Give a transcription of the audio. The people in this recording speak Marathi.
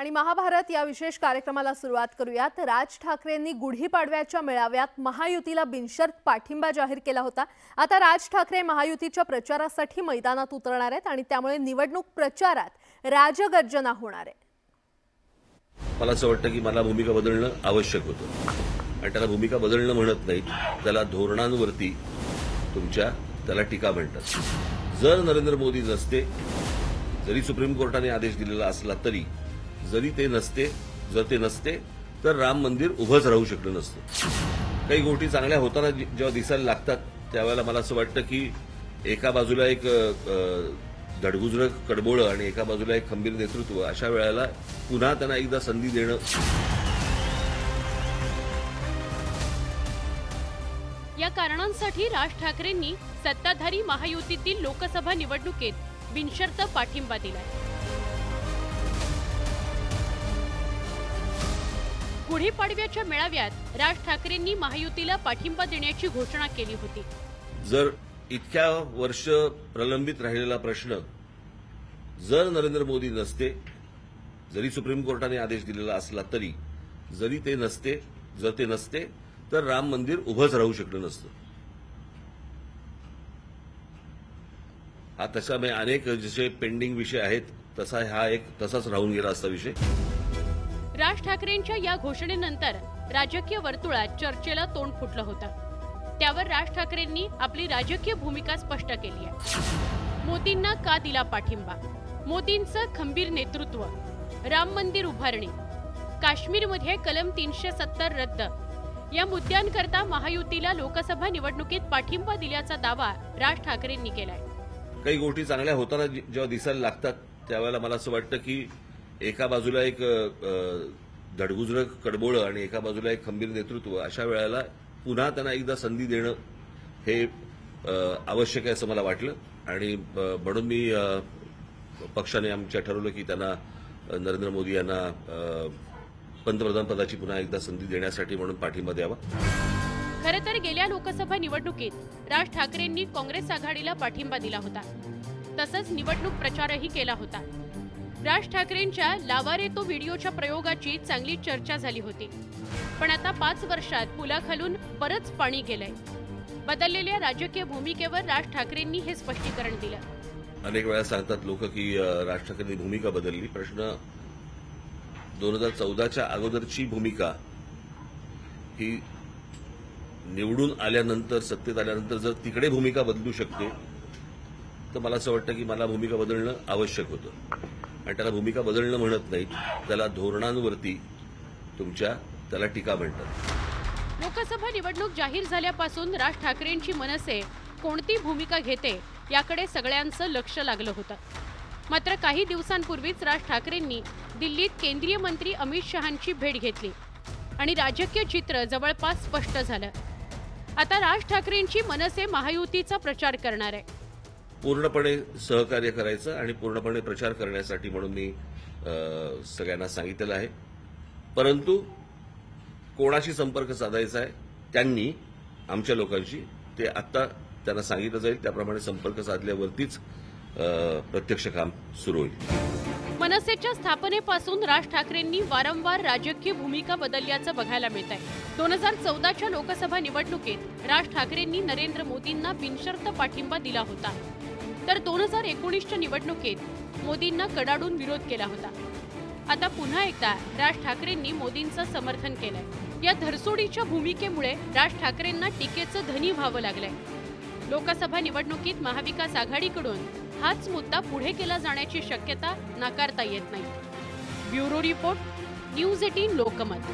आणि महाभारत या विशेष कार्यक्रमाला सुरुवात करूयात। राज ठाकरेंनी गुढीपाडव्याच्या मेळाव्यात महायुतीला बिनशर्त पाठिंबा जाहीर केला होता। आता राज ठाकरे महायुतीच्या प्रचारासाठी मैदानात उतरणार आहेत आणि त्यामुळे निवडणूक प्रचारात राजगर्जना होणार आहे। मला असं वाटतं की मला भूमिका बदलणं आवश्यक होतं आणि त्याला भूमिका बदलणं म्हणत नाही, त्याला धोरणांवरती त्याला टीका म्हणतात। जर नरेंद्र मोदी नसते, जरी सुप्रीम कोर्टाने आदेश दिलेला असला तरी, जर ते नसते तर राम मंदिर उभंच राहू शकलं नसतं। काही गोष्टी चांगल्या होताना जेव्हा दिसायला लागतात त्यावेळेला मला असं वाटतं की एका बाजूला एक धडगुजरं कडबोळं आणि एका बाजूला एक खंबीर नेतृत्व, अशा वेळेला पुन्हा त्यांना एकदा संधी देणं। या कारणांसाठी राज ठाकरेंनी सत्ताधारी महायुतीतील लोकसभा निवडणुकीत बिनशर्त पाठिंबा दिलाय। गुढीपाडव्याच्या मेळाव्यात राज ठाकरेंनी महायुतीला पाठिंबा देण्याची घोषणा केली होती। जर इतक्या वर्ष प्रलंबित राहिलेला प्रश्न, जर नरेंद्र मोदी नसते, जरी सुप्रीम कोर्टाने आदेश दिलेला असला तरी, जर ते नसते तर राम मंदिर उभंच राहू शकलं नसतं। हा तसा अनेक जसे पेंडिंग विषय आहेत तसा हा एक तसाच राहून गेला असता विषय। राज ठाकरेंच्या या घोषणेनंतर राजकीय वर्तुळात चर्चेला तोंड फुटलं होतं। त्यावर राज ठाकरेंनी आपली राजकीय भूमिका स्पष्ट केली आहे। मोदींना का दिला पाठिंबा, मोदींचं खंबीर नेतृत्व, राम मंदिर उभारणी, काश्मीरमध्ये कलम 370 रद्द या मुद्द्यांकरता महायुतीला लोकसभा निवडणुकीत पाठिंबा दिल्याचा दावा राज ठाकरेंनी केलाय। काही गोष्टी चांगल्या होताना जेव्हा दिसायला लागतात त्यावेळेला मला असं वाटतं की एका बाजूला एक धडगुजरं कडबोळं आणि एका बाजूला एक खंबीर नेतृत्व, अशा वेळेला पुन्हा त्यांना एकदा संधी देणं हे आवश्यक आहे असं मला वाटलं आणि म्हणून मी पक्षाने आमच्या ठरवलं की त्यांना नरेंद्र मोदी यांना पंतप्रधान पदाची पुन्हा एकदा संधी देण्यासाठी म्हणून पाठिंबा द्यावा। खरं तर गेल्या लोकसभा निवडणुकीत राज ठाकरेंनी काँग्रेस आघाडीला पाठिंबा दिला होता, तसंच निवडणूक प्रचारही केला होता। राज ठाकरेंच्या लावा रे तो व्हिडिओच्या प्रयोगाची चांगली चर्चा झाली होती, पण आता 5 वर्षात पुलाखालून बरंच पाणी गेलंय। बदललेल्या राजकीय भूमिकेवर राज ठाकरेंनी हे स्पष्टीकरण दिलं। अनेक वेळा सांगतात लोक की राज ठाकरेंनी भूमिका बदलली। प्रश्न 2014च्या अगोदरची भूमिका ही निवडून आल्यानंतर, सत्तेत आल्यानंतर जर तिकडे भूमिका बदलू शकते तर मला असं वाटतं की मला भूमिका बदलणं आवश्यक होतं आणि त्याला भूमिका बदलणं म्हणत नाही, त्याला धोरणांवरती त्याला टीका म्हणतात। लोकसभा निवडणूक जाहीर झाल्यापासून राज ठाकरेंची मनसे कोणती भूमिका घेते याकडे सगळ्यांचं लक्ष लागलं होतं। मात्र काही दिवसांपूर्वीच राज ठाकरेंनी दिल्लीत केंद्रीय मंत्री अमित शहांची भेट घेतली आणि राजकीय चित्र जवळपास स्पष्ट झालं। आता राज ठाकरेंची मनसे महायुतीचा प्रचार करणार आहे। पूर्णपणे सहकार्य करायचं आणि पूर्णपणे प्रचार करण्यासाठी म्हणून मी सगळ्यांना सांगितलेलं आहे, परंतु कोणाशी संपर्क साधायचा आहे त्यांनी आमच्या लोकांशी ते आता त्यांना सांगितलं जाईल, त्याप्रमाणे संपर्क साधल्यावरतीच प्रत्यक्ष काम सुरू होईल। मनसेच्या स्थापनेपासून राज ठाकरेंनी वारंवार राजकीय भूमिका बदलल्याचं बघायला मिळतंय। 2014च्या लोकसभा निवडणुकीत राज ठाकरेंनी नरेंद्र मोदींना बिनशर्त पाठिंबा दिला होता, तर 2019च्या निवडणुकीत मोदींना कडाडून विरोध केला होता। आता पुन्हा एकदा राज ठाकरेंनी मोदींचं समर्थन केलंय। या धरसोडीच्या भूमिकेमुळे राज ठाकरेंना टीकेचं धनी व्हावं लागलंय। लोकसभा निवडणुकीत महाविकास आघाडीकडून हाच मुद्दा पुढे केला जाण्याची शक्यता नाकारता येत नाही। Bureau report, news 18 Lokmat.